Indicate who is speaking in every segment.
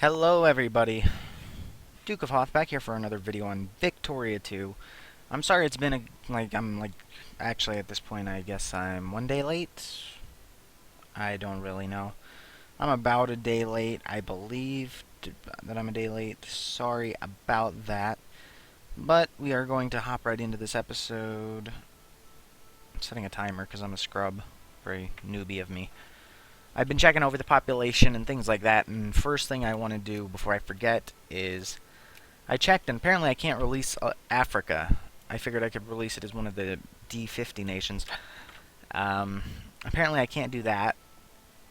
Speaker 1: Hello everybody, DukeofHoth back here for another video on Victoria 2. I'm sorry it's been actually at this point I guess I'm one day late? I don't really know. I'm about a day late, I believe that I'm a day late. Sorry about that. But we are going to hop right into this episode. I'm setting a timer because I'm a scrub. Very newbie of me. I've been checking over the population and things like that, and first thing I want to do before I forget is I checked, and apparently I can't release Africa. I figured I could release it as one of the D50 nations. Apparently I can't do that.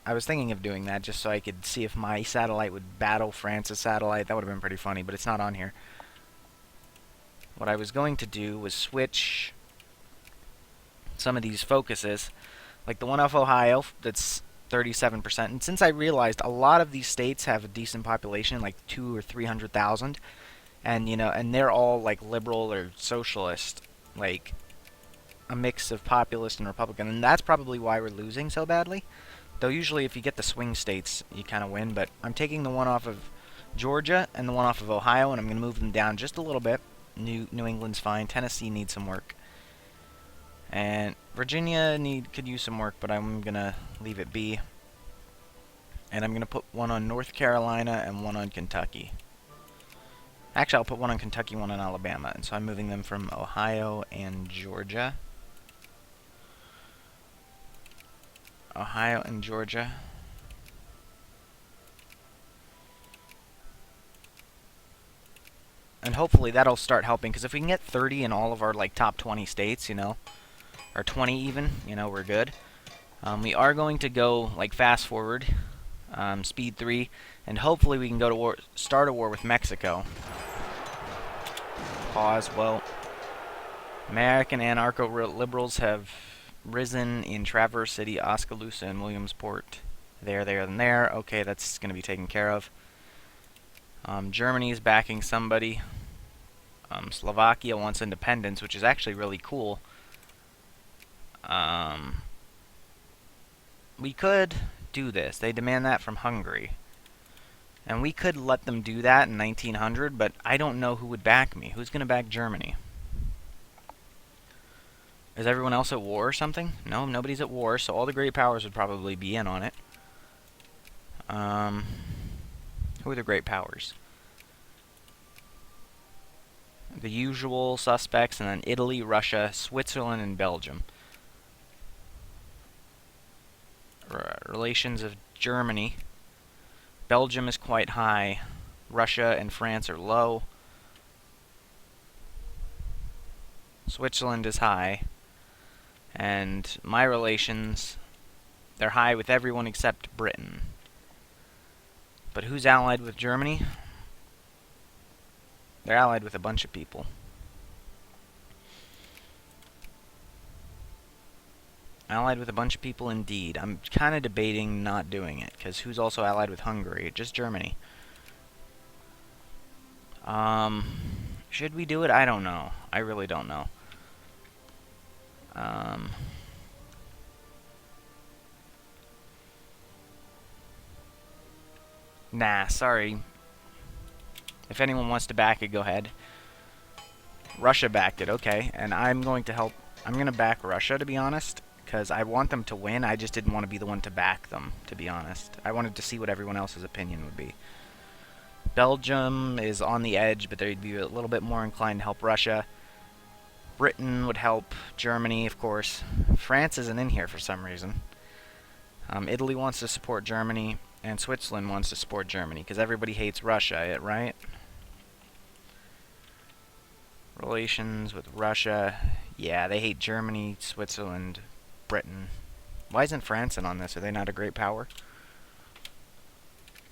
Speaker 1: I was thinking of doing that just so I could see if my satellite would battle France's satellite. That would have been pretty funny, but it's not on here. What I was going to do was switch some of these focuses, like the one off Ohio that's 37%. And since I realized a lot of these states have a decent population, like 200,000 or 300,000, and and they're all like liberal or socialist, like a mix of populist and Republican, and that's probably why we're losing so badly. Though usually if you get the swing states, you kind of win. But I'm taking the one off of Georgia and the one off of Ohio, and I'm going to move them down just a little bit. New England's fine. Tennessee needs some work. And Virginia could use some work, but I'm going to leave it be. And I'm going to put one on North Carolina and one on Kentucky. Actually, I'll put one on Kentucky, one on Alabama. And so I'm moving them from Ohio and Georgia. Ohio and Georgia. And hopefully that'll start helping, because if we can get 30 in all of our like top 20 states, or 20 even, we're good. We are going to go like fast forward, speed 3, and hopefully we can go to war, start a war with Mexico. Pause. Well, American anarcho-liberals have risen in Traverse City, Oskaloosa, and Williamsport. There, and there. Okay, that's going to be taken care of. Germany is backing somebody. Slovakia wants independence, which is actually really cool. We could do this. They demand that from Hungary. And we could let them do that in 1900, but I don't know who would back me. Who's going to back Germany? Is everyone else at war or something? No, nobody's at war, so all the great powers would probably be in on it. Who are the great powers? The usual suspects, and then Italy, Russia, Switzerland, and Belgium. Relations of Germany. Belgium is quite high. Russia and France are low. Switzerland is high. And my relations, they're high with everyone except Britain. But who's allied with Germany? They're allied with a bunch of people. Allied with a bunch of people indeed. I'm kind of debating not doing it, because who's also allied with Hungary? Just Germany. Should we do it? I don't know. I really don't know. Nah, sorry. If anyone wants to back it, go ahead. Russia backed it, okay. And I'm going to help. I'm going to back Russia, to be honest, because I want them to win. I just didn't want to be the one to back them, to be honest. I wanted to see what everyone else's opinion would be. Belgium is on the edge, but they'd be a little bit more inclined to help Russia. Britain would help Germany, of course. France isn't in here for some reason. Italy wants to support Germany, and Switzerland wants to support Germany, because everybody hates Russia, right? Relations with Russia. Yeah, they hate Germany, Switzerland, Britain. Why isn't France in on this? Are they not a great power?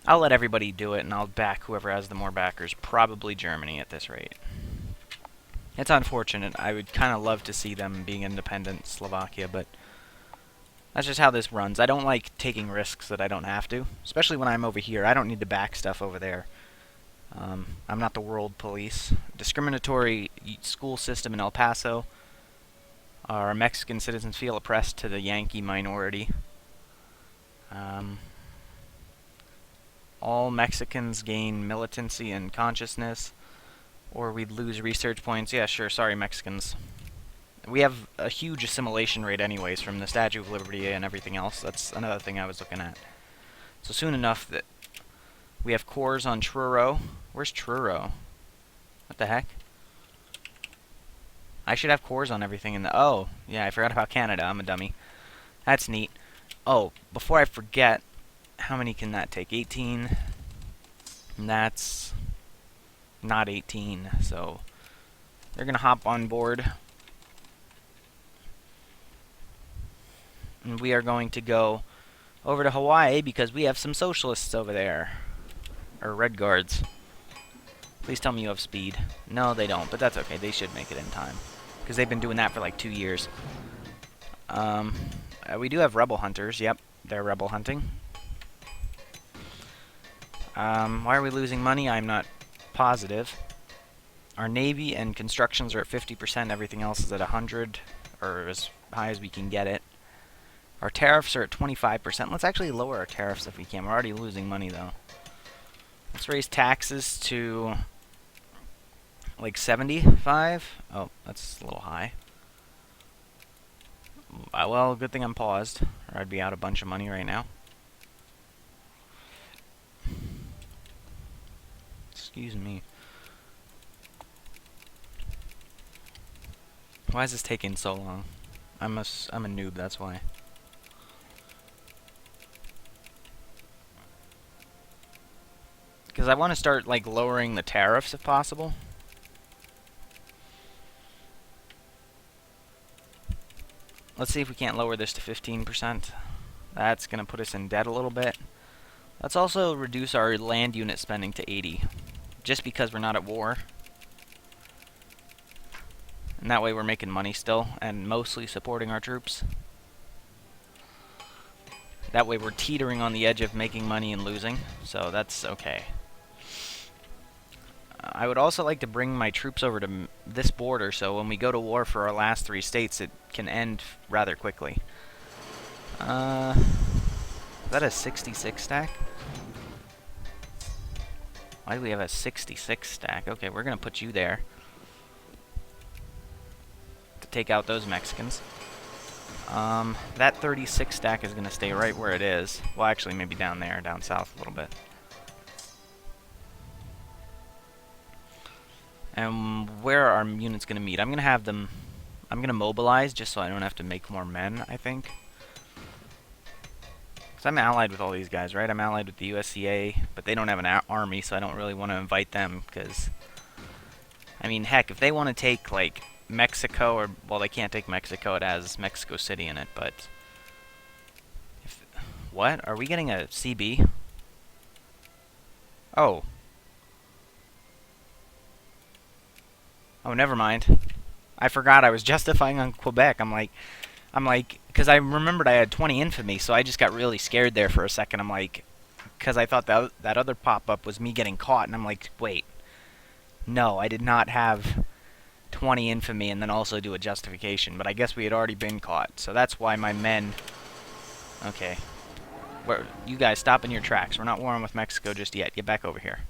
Speaker 1: I'll let everybody do it, and I'll back whoever has the more backers. Probably Germany at this rate. It's unfortunate. I would kind of love to see them being independent, Slovakia, but that's just how this runs. I don't like taking risks that I don't have to, especially when I'm over here. I don't need to back stuff over there. I'm not the world police. Discriminatory school system in El Paso. Our Mexican citizens feel oppressed to the Yankee minority. All Mexicans gain militancy and consciousness, or we'd lose research points. Yeah, sure. Sorry, Mexicans. We have a huge assimilation rate anyways from the Statue of Liberty and everything else. That's another thing I was looking at. So soon enough that we have cores on Truro. Where's Truro? What the heck? I should have cores on everything in the... Oh, yeah, I forgot about Canada. I'm a dummy. That's neat. Oh, before I forget, how many can that take? 18. And that's not 18, so they're going to hop on board. And we are going to go over to Hawaii because we have some socialists over there. Or Red Guards. Please tell me you have speed. No, they don't, but that's okay. They should make it in time. Because they've been doing that for like 2 years. We do have rebel hunters. Yep, they're rebel hunting. Why are we losing money? I'm not positive. Our navy and constructions are at 50%. Everything else is at 100, or as high as we can get it. Our tariffs are at 25%. Let's actually lower our tariffs if we can. We're already losing money, though. Let's raise taxes to like 75. Oh, that's a little high. Well, good thing I'm paused, or I'd be out a bunch of money right now. Excuse me. Why is this taking so long? I'm a noob, that's why. Because I want to start, like, lowering the tariffs if possible. Let's see if we can't lower this to 15%. That's going to put us in debt a little bit. Let's also reduce our land unit spending to 80. Just because we're not at war. And that way we're making money still, and mostly supporting our troops. That way we're teetering on the edge of making money and losing, so that's okay. I would also like to bring my troops over to this border, so when we go to war for our last 3 states, it can end rather quickly. Is that a 66 stack? Why do we have a 66 stack? Okay, we're going to put you there to take out those Mexicans. That 36 stack is going to stay right where it is. Well, actually, maybe down there, down south a little bit. And where are our units going to meet? I'm going to have them... I'm going to mobilize just so I don't have to make more men, I think. Because I'm allied with all these guys, right? I'm allied with the USCA, but they don't have an army, so I don't really want to invite them, because... I mean, heck, if they want to take, like, Mexico, or... Well, they can't take Mexico, it has Mexico City in it, but... What? Are we getting a CB? Oh. Oh, never mind. I forgot I was justifying on Quebec. I'm like, because I remembered I had 20 infamy, so I just got really scared there for a second. I'm like, because I thought that other pop-up was me getting caught, and I'm like, wait. No, I did not have 20 infamy and then also do a justification, but I guess we had already been caught, so that's why my men... Okay. You guys, stop in your tracks. We're not warring with Mexico just yet. Get back over here.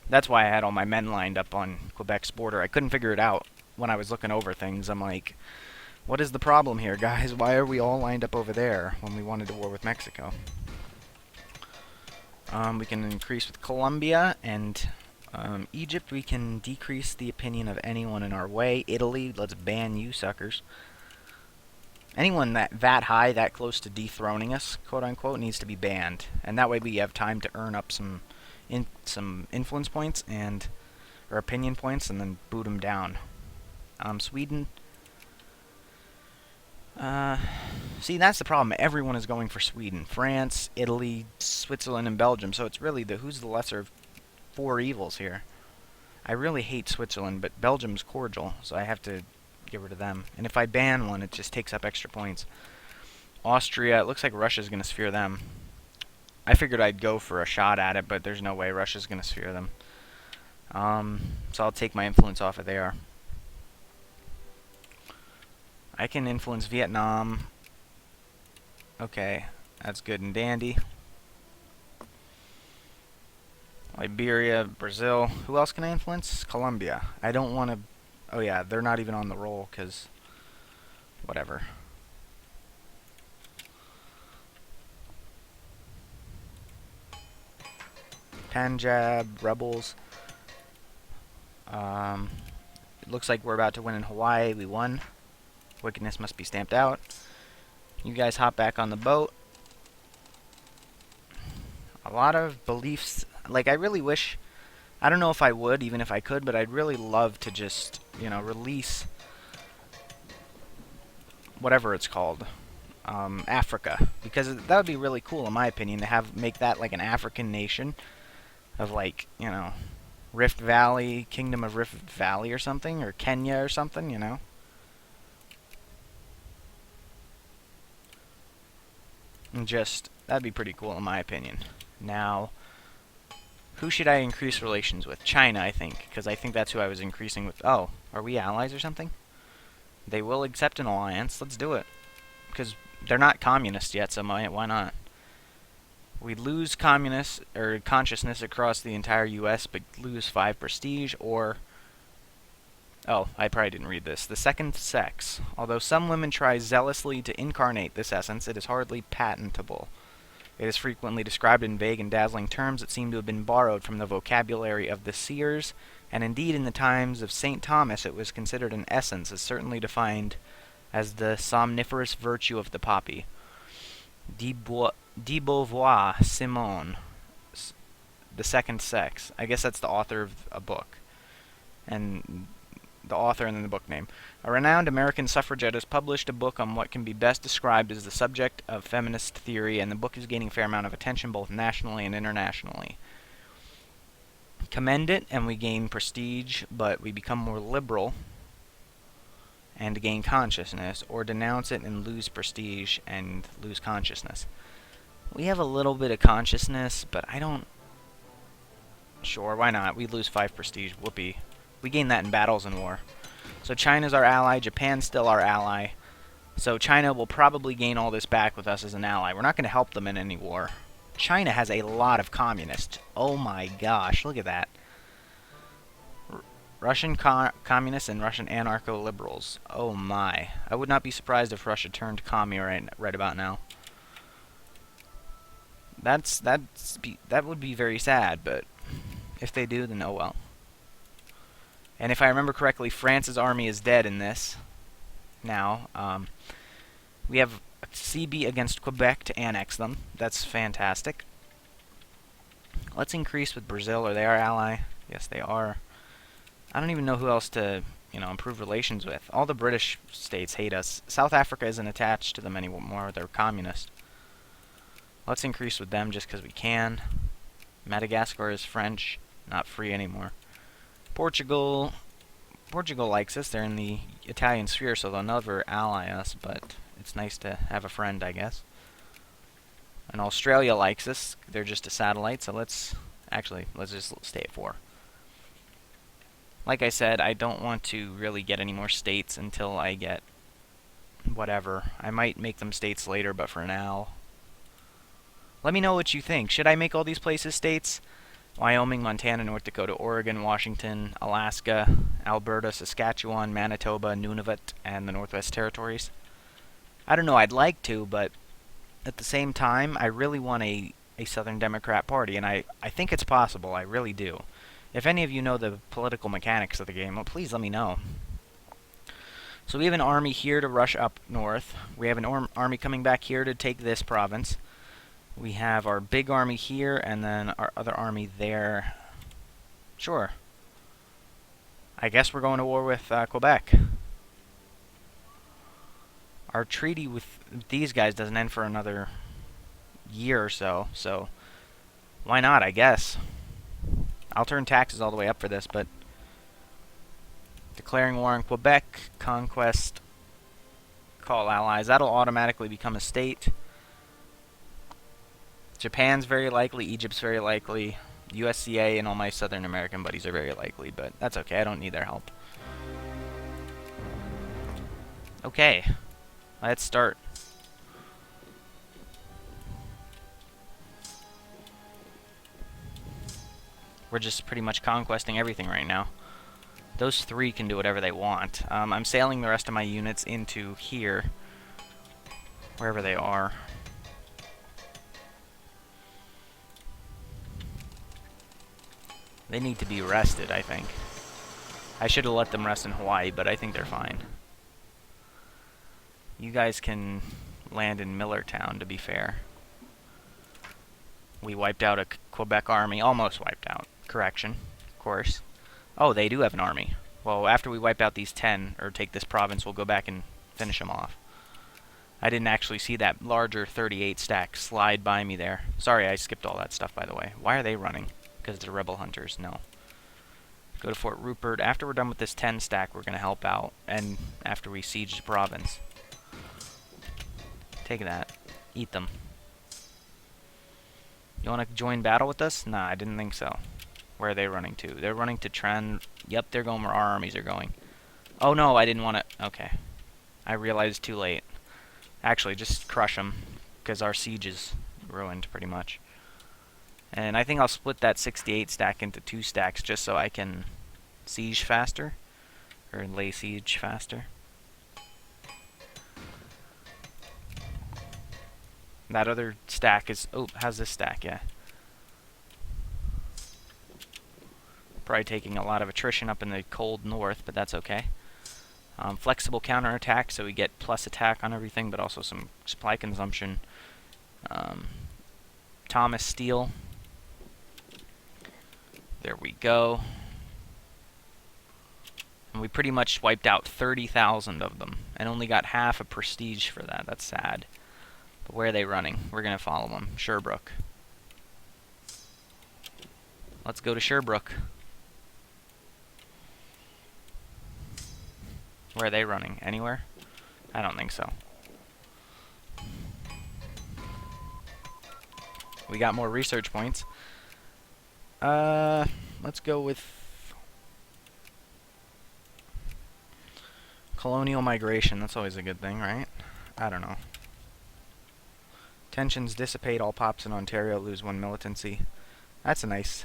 Speaker 1: That's why I had all my men lined up on Quebec's border. I couldn't figure it out when I was looking over things. I'm like, what is the problem here, guys? Why are we all lined up over there when we wanted to war with Mexico? We can increase with Colombia, and Egypt we can decrease the opinion of anyone in our way. Italy, let's ban you suckers. Anyone that high, that close to dethroning us, quote-unquote, needs to be banned. And that way we have time to earn up some influence points and or opinion points, and then boot them down. Sweden. See, that's the problem. Everyone is going for Sweden. France, Italy, Switzerland, and Belgium. So it's really who's the lesser of 4 evils here. I really hate Switzerland, but Belgium's cordial, so I have to get rid of them. And if I ban one, it just takes up extra points. Austria, it looks like Russia's going to sphere them. I figured I'd go for a shot at it, but there's no way Russia's going to sphere them. So I'll take my influence off of there. I can influence Vietnam. Okay, that's good and dandy. Liberia, Brazil. Who else can I influence? Colombia. I don't want to... Oh yeah, they're not even on the roll, because... Whatever. Punjab, rebels. It looks like we're about to win in Hawaii. We won. Wickedness must be stamped out. You guys hop back on the boat. A lot of beliefs. Like, I really wish... I don't know if I would, even if I could, but I'd really love to just, you know, release... whatever it's called. Africa. Because that would be really cool, in my opinion, to make that like an African nation. Of, like, you know... Rift Valley, Kingdom of Rift Valley or something, or Kenya or something, you know? And just, that'd be pretty cool in my opinion. Now, who should I increase relations with? China, I think, because I think that's who I was increasing with. Oh, are we allies or something? They will accept an alliance, let's do it. Because they're not communist yet, so why not? We lose communist or consciousness across the entire U.S., but lose 5 prestige, or... Oh, I probably didn't read this. The second sex. Although some women try zealously to incarnate this essence, it is hardly patentable. It is frequently described in vague and dazzling terms that seem to have been borrowed from the vocabulary of the seers, and indeed in the times of St. Thomas it was considered an essence, as certainly defined as the somniferous virtue of the poppy. De Beauvoir, Simone, The Second Sex. I guess that's the author of a book. And the author and then the book name. A renowned American suffragette has published a book on what can be best described as the subject of feminist theory, and the book is gaining a fair amount of attention both nationally and internationally. Commend it, and we gain prestige, but we become more liberal and gain consciousness, or denounce it and lose prestige and lose consciousness. We have a little bit of consciousness, but I don't... Sure, why not? We lose 5 prestige. Whoopee. We gain that in battles and war. So China's our ally. Japan's still our ally. So China will probably gain all this back with us as an ally. We're not going to help them in any war. China has a lot of communists. Oh my gosh, look at that. Russian communists and Russian anarcho-liberals. Oh my. I would not be surprised if Russia turned commie right about now. That would be very sad, but if they do, then oh well. And if I remember correctly, France's army is dead in this. Now, we have CB against Quebec to annex them. That's fantastic. Let's increase with Brazil. Are they our ally? Yes, they are. I don't even know who else to, you know, improve relations with. All the British states hate us. South Africa isn't attached to them anymore. They're communist. Let's increase with them just because we can. Madagascar is French. Not free anymore. Portugal likes us. They're in the Italian sphere, so they'll never ally us, but it's nice to have a friend, I guess. And Australia likes us. They're just a satellite, so let's just stay at 4. Like I said, I don't want to really get any more states until I get whatever. I might make them states later, but for now... Let me know what you think. Should I make all these places states? Wyoming, Montana, North Dakota, Oregon, Washington, Alaska, Alberta, Saskatchewan, Manitoba, Nunavut, and the Northwest Territories. I don't know, I'd like to, but at the same time, I really want a Southern Democrat Party, and I think it's possible, I really do. If any of you know the political mechanics of the game, well, please let me know. So we have an army here to rush up north. We have an army coming back here to take this province. We have our big army here, and then our other army there. Sure. I guess we're going to war with Quebec. Our treaty with these guys doesn't end for another year or so, so why not, I guess. I'll turn taxes all the way up for this, but declaring war on Quebec, conquest, call allies. That'll automatically become a state. Japan's very likely, Egypt's very likely, USCA and all my Southern American buddies are very likely, but that's okay, I don't need their help. Okay, let's start. We're just pretty much conquesting everything right now. Those three can do whatever they want. I'm sailing the rest of my units into here, wherever they are. They need to be rested, I think. I should have let them rest in Hawaii, but I think they're fine. You guys can land in Millertown, to be fair. We wiped out a Quebec army. Almost wiped out. Correction. Of course. Oh, they do have an army. Well, after we wipe out these 10, or take this province, we'll go back and finish them off. I didn't actually see that larger 38 stack slide by me there. Sorry, I skipped all that stuff, by the way. Why are they running? Because they're rebel hunters. No. Go to Fort Rupert. After we're done with this 10 stack, we're going to help out. And after we siege the province. Take that. Eat them. You want to join battle with us? Nah, I didn't think so. Where are they running to? They're running to Tren. Yep, they're going where our armies are going. Oh no, I didn't want to... Okay. I realized too late. Actually, just crush them. Because our siege is ruined, pretty much. And I think I'll split that 68 stack into 2 stacks just so I can siege faster. Or lay siege faster. That other stack is... Oh, how's this stack? Yeah. Probably taking a lot of attrition up in the cold north, but that's okay. Flexible counterattack, so we get plus attack on everything, but also some supply consumption. Thomas Steel. There we go. And we pretty much wiped out 30,000 of them, and only got half a prestige for that. That's sad. But where are they running? We're going to follow them. Sherbrooke. Let's go to Sherbrooke. Where are they running? Anywhere? I don't think so. We got more research points. Let's go with colonial migration. That's always a good thing, right? I don't know. Tensions dissipate, all pops in Ontario lose 1 militancy. That's a nice...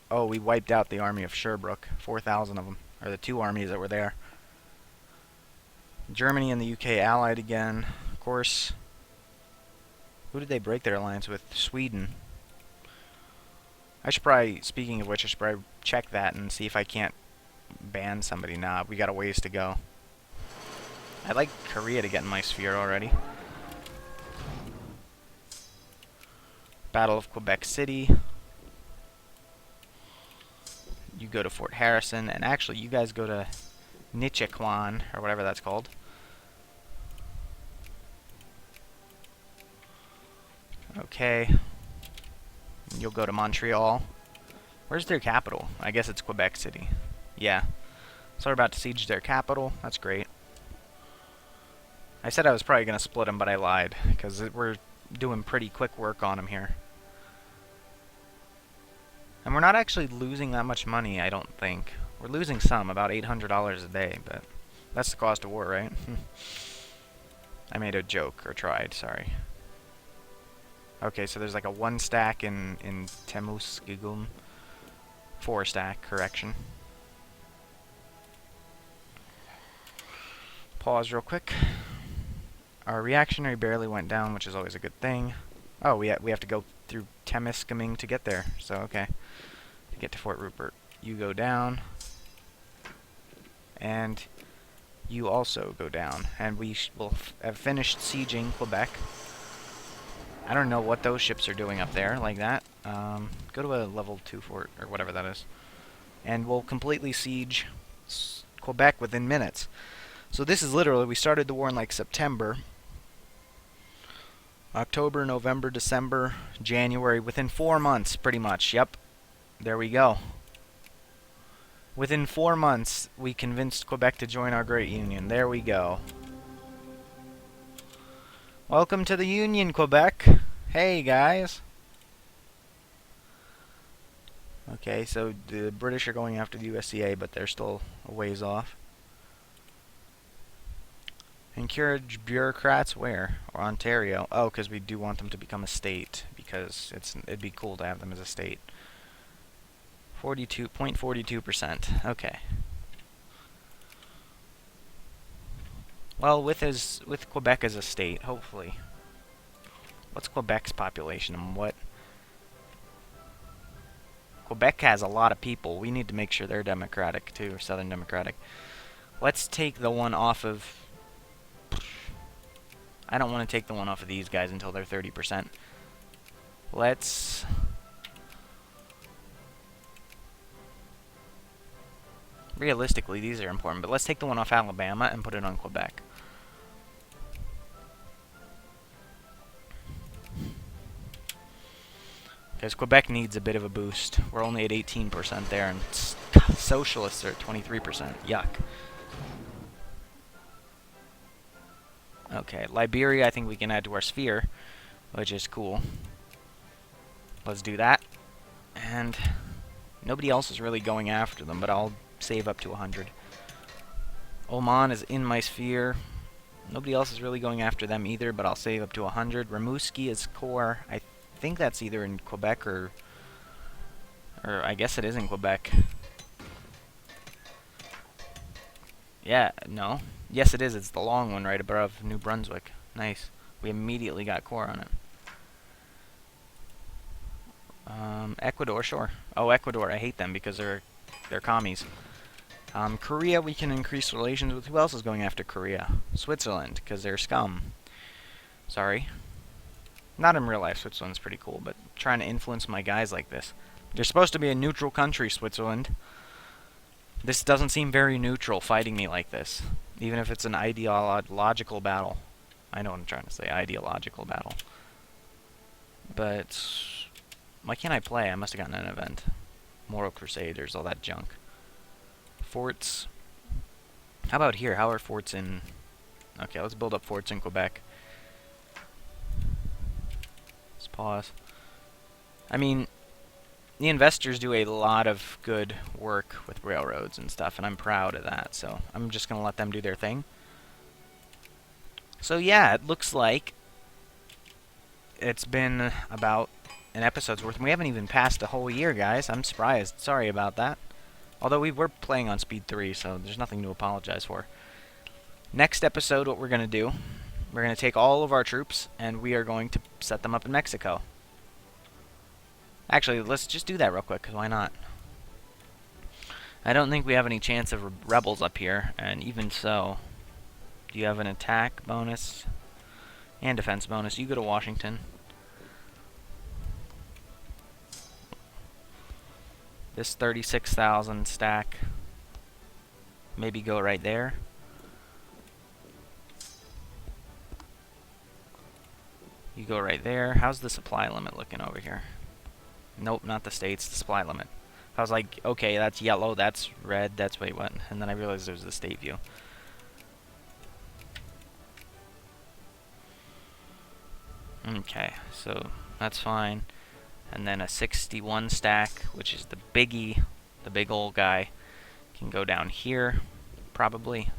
Speaker 1: Oh, we wiped out the army of Sherbrooke. 4,000 of them. Or the 2 armies that were there. Germany and the UK allied again. Of course. Who did they break their alliance with? Sweden. I should probably, speaking of which, I should probably check that and see if I can't ban somebody. Nah, we got a ways to go. I'd like Korea to get in my sphere already. Battle of Quebec City. You go to Fort Harrison, and actually you guys go to Nichequan, or whatever that's called. Okay. You'll go to Montreal. Where's their capital? I guess it's Quebec City. Yeah. So we're about to siege their capital. That's great. I said I was probably going to split them, but I lied, because we're doing pretty quick work on them here. And we're not actually losing that much money, I don't think. We're losing some, about $800 a day, but that's the cost of war, right? I made a joke, or tried, sorry. Okay, so there's like a 1 stack in Temuskugum. 4 stack, correction. Pause real quick. Our reactionary barely went down, which is always a good thing. Oh, we have to go through Temiskaming to get there, so okay. To get to Fort Rupert. You go down. And you also go down. And we will have finished sieging Quebec. I don't know what those ships are doing up there like that. Go to a level 2 fort, or whatever that is. And we'll completely siege Quebec within minutes. So this is literally, we started the war in like September. October, November, December, January, within 4 months, pretty much. Yep. There we go. Within 4 months, we convinced Quebec to join our great union. There we go. Welcome to the Union, Quebec. Hey, guys. Okay, so the British are going after the USCA, but they're still a ways off. Encourage bureaucrats where? Or Ontario. Oh, because we do want them to become a state, because it'd be cool to have them as a state. 42.42%. Okay. Well, with Quebec as a state, hopefully. What's Quebec's population and what? Quebec has a lot of people. We need to make sure they're Democratic too, or Southern Democratic. Let's take the one off of... I don't want to take the one off of these guys until they're 30%. Let's... Realistically, these are important, but let's take the one off Alabama and put it on Quebec. Because Quebec needs a bit of a boost. We're only at 18% there, and socialists are at 23%. Yuck. Okay, Liberia I think we can add to our sphere, which is cool. Let's do that. And nobody else is really going after them, but I'll save up to 100. Oman is in my sphere. Nobody else is really going after them either, but I'll save up to 100. Rimouski is core. I think that's either in Quebec or I guess it is in Quebec. Yeah, no. Yes, it is. It's the long one right above New Brunswick. Nice. We immediately got core on it. Ecuador, sure. Oh, Ecuador. I hate them because they're commies. Korea, we can increase relations with. Who else is going after Korea? Switzerland, because they're scum. Sorry. Not in real life. Switzerland's pretty cool, but trying to influence my guys like this. You're supposed to be a neutral country, Switzerland. This doesn't seem very neutral, fighting me like this. Even if it's an ideological battle. I know what I'm trying to say, ideological battle. But why can't I play? I must have gotten an event. Moral Crusaders, all that junk. Forts. How about here? How are forts in... Okay, let's build up forts in Quebec. Let's pause. I mean, the investors do a lot of good work with railroads and stuff, and I'm proud of that, so I'm just going to let them do their thing. So yeah, it looks like it's been about an episode's worth, and we haven't even passed the whole year, guys. I'm surprised. Sorry about that. Although we were playing on speed 3, so there's nothing to apologize for. Next episode, what we're going to do, we're going to take all of our troops, and we are going to set them up in Mexico. Actually, let's just do that real quick, because why not? I don't think we have any chance of rebels up here, and even so, do you have an attack bonus and defense bonus? You go to Washington. This 36,000 stack, maybe go right there. You go right there. How's the supply limit looking over here? Nope, not the states, the supply limit. I was like, okay, that's yellow, that's red, that's, wait, what? And then I realized there was the state view. Okay, so that's fine. And then a 61 stack, which is the biggie, the big old guy, can go down here, probably.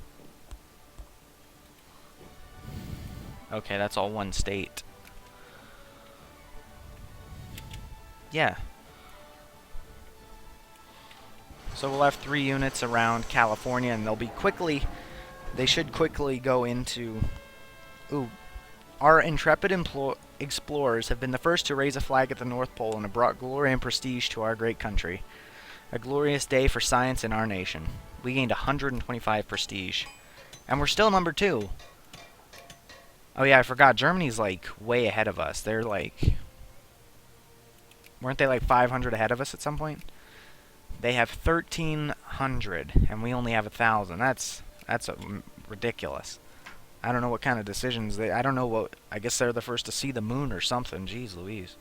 Speaker 1: Okay, that's all one state. Yeah. So we'll have 3 units around California, and they should quickly go into... Ooh. Our intrepid explorers have been the first to raise a flag at the North Pole and have brought glory and prestige to our great country. A glorious day for science in our nation. We gained 125 prestige. And we're still number 2. Oh yeah, I forgot. Germany's like way ahead of us. They're like... Weren't they like 500 ahead of us at some point? They have 1,300, and we only have 1,000. That's ridiculous. I don't know what kind of decisions they... I don't know what... I guess they're the first to see the moon or something. Jeez Louise.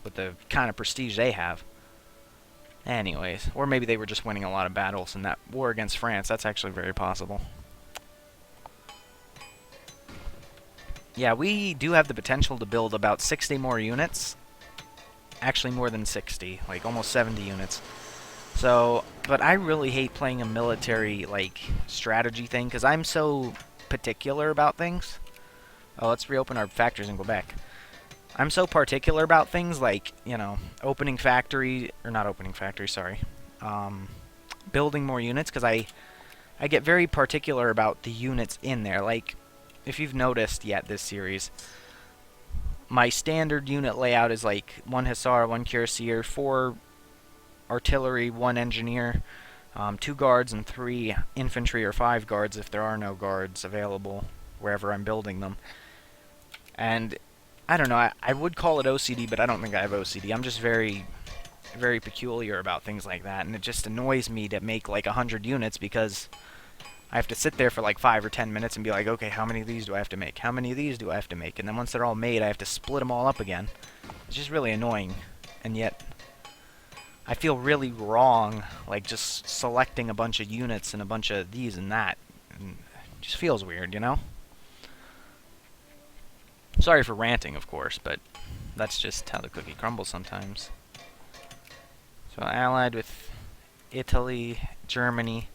Speaker 1: With the kind of prestige they have. Anyways. Or maybe they were just winning a lot of battles in that war against France. That's actually very possible. Yeah, we do have the potential to build about 60 more units. Actually more than 60. Like almost 70 units. So... But I really hate playing a military, like, strategy thing. Because I'm so... particular about things. Oh, let's reopen our factories in Quebec. I'm so particular about things like, you know, opening factory, or not opening factory, sorry, building more units, because I get very particular about the units in there. Like, if you've noticed yet this series, my standard unit layout is like 1 Hussar, 1 Cuirassier, 4 artillery, 1 engineer, 2 guards, and 3 infantry or 5 guards if there are no guards available wherever I'm building them. And I don't know, I would call it OCD, but I don't think I have OCD. I'm just very, very peculiar about things like that, and it just annoys me to make like 100 units because I have to sit there for like 5 or 10 minutes and be like, okay, how many of these do I have to make? How many of these do I have to make? And then once they're all made, I have to split them all up again. It's just really annoying, and yet I feel really wrong, like just selecting a bunch of units and a bunch of these and that. And it just feels weird, you know? Sorry for ranting, of course, but that's just how the cookie crumbles sometimes. So allied with Italy, Germany,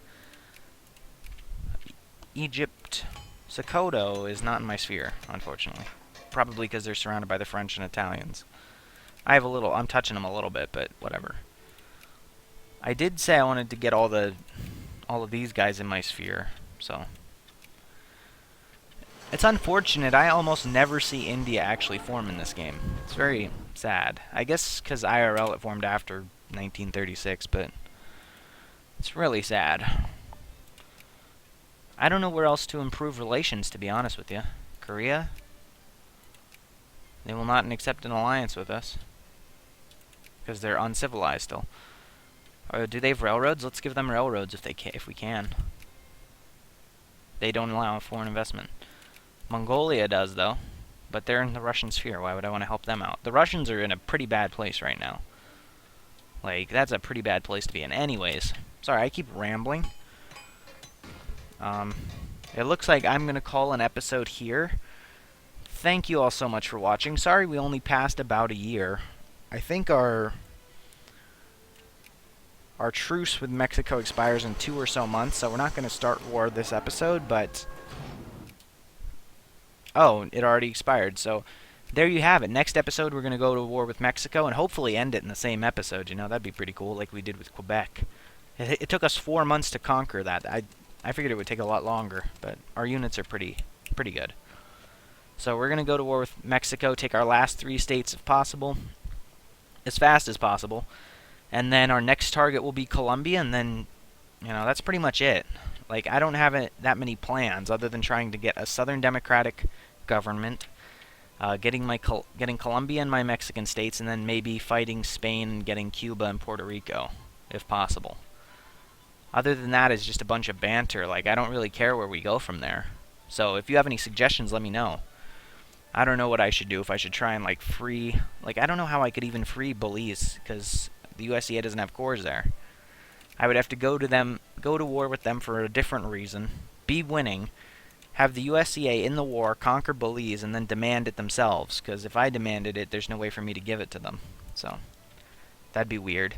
Speaker 1: Egypt. Sokoto is not in my sphere, unfortunately. Probably because they're surrounded by the French and Italians. I'm touching them a little bit, but whatever. I did say I wanted to get all of these guys in my sphere, so it's unfortunate. I almost never see India actually form in this game. It's very sad. I guess because IRL it formed after 1936, but it's really sad. I don't know where else to improve relations, to be honest with you. Korea? They will not accept an alliance with us because they're uncivilized still. Do they have railroads? Let's give them railroads if we can. They don't allow foreign investment. Mongolia does, though, but they're in the Russian sphere. Why would I want to help them out? The Russians are in a pretty bad place right now. Like, that's a pretty bad place to be in. Anyways, sorry, I keep rambling. It looks like I'm going to call an episode here. Thank you all so much for watching. Sorry we only passed about a year. I think our truce with Mexico expires in 2 or so months, so we're not going to start war this episode, but oh, it already expired. So there you have it. Next episode, we're going to go to war with Mexico and hopefully end it in the same episode. You know, that'd be pretty cool, like we did with Quebec. It took us 4 months to conquer that. I figured it would take a lot longer, but our units are pretty good. So we're going to go to war with Mexico, take our last 3 states if possible, as fast as possible. And then our next target will be Colombia, and then, you know, that's pretty much it. Like, I don't have that many plans other than trying to get a Southern Democratic government, getting Colombia and my Mexican states, and then maybe fighting Spain and getting Cuba and Puerto Rico, if possible. Other than that, it's just a bunch of banter. Like, I don't really care where we go from there. So if you have any suggestions, let me know. I don't know what I should do. If I should try and, like, free... Like, I don't know how I could even free Belize, because the USEA doesn't have cores there. I would have to go to war with them for a different reason, be winning, have the USEA in the war, conquer Belize, and then demand it themselves, because if I demanded it, there's no way for me to give it to them. So, that'd be weird.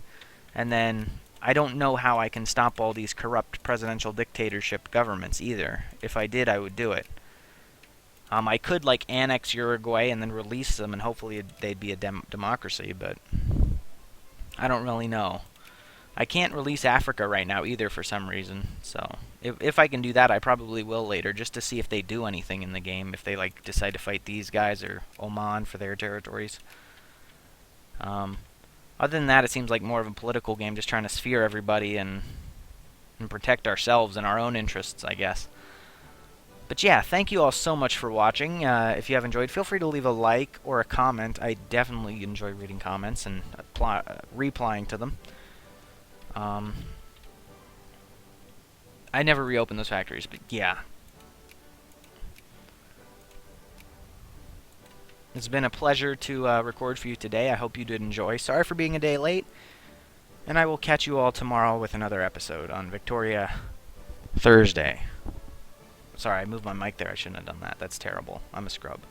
Speaker 1: And then, I don't know how I can stop all these corrupt presidential dictatorship governments either. If I did, I would do it. I could, like, annex Uruguay and then release them, and hopefully they'd be a democracy, but I don't really know. I can't release Africa right now either for some reason, so if I can do that, I probably will later, just to see if they do anything in the game, if they, like, decide to fight these guys or Oman for their territories. Other than that, it seems like more of a political game, just trying to sphere everybody and protect ourselves and our own interests, I guess. But yeah, thank you all so much for watching. If you have enjoyed, feel free to leave a like or a comment. I definitely enjoy reading comments and replying to them. I never reopen those factories, but yeah. It's been a pleasure to record for you today. I hope you did enjoy. Sorry for being a day late. And I will catch you all tomorrow with another episode on Victoria Thursday. Sorry, I moved my mic there. I shouldn't have done that. That's terrible. I'm a scrub.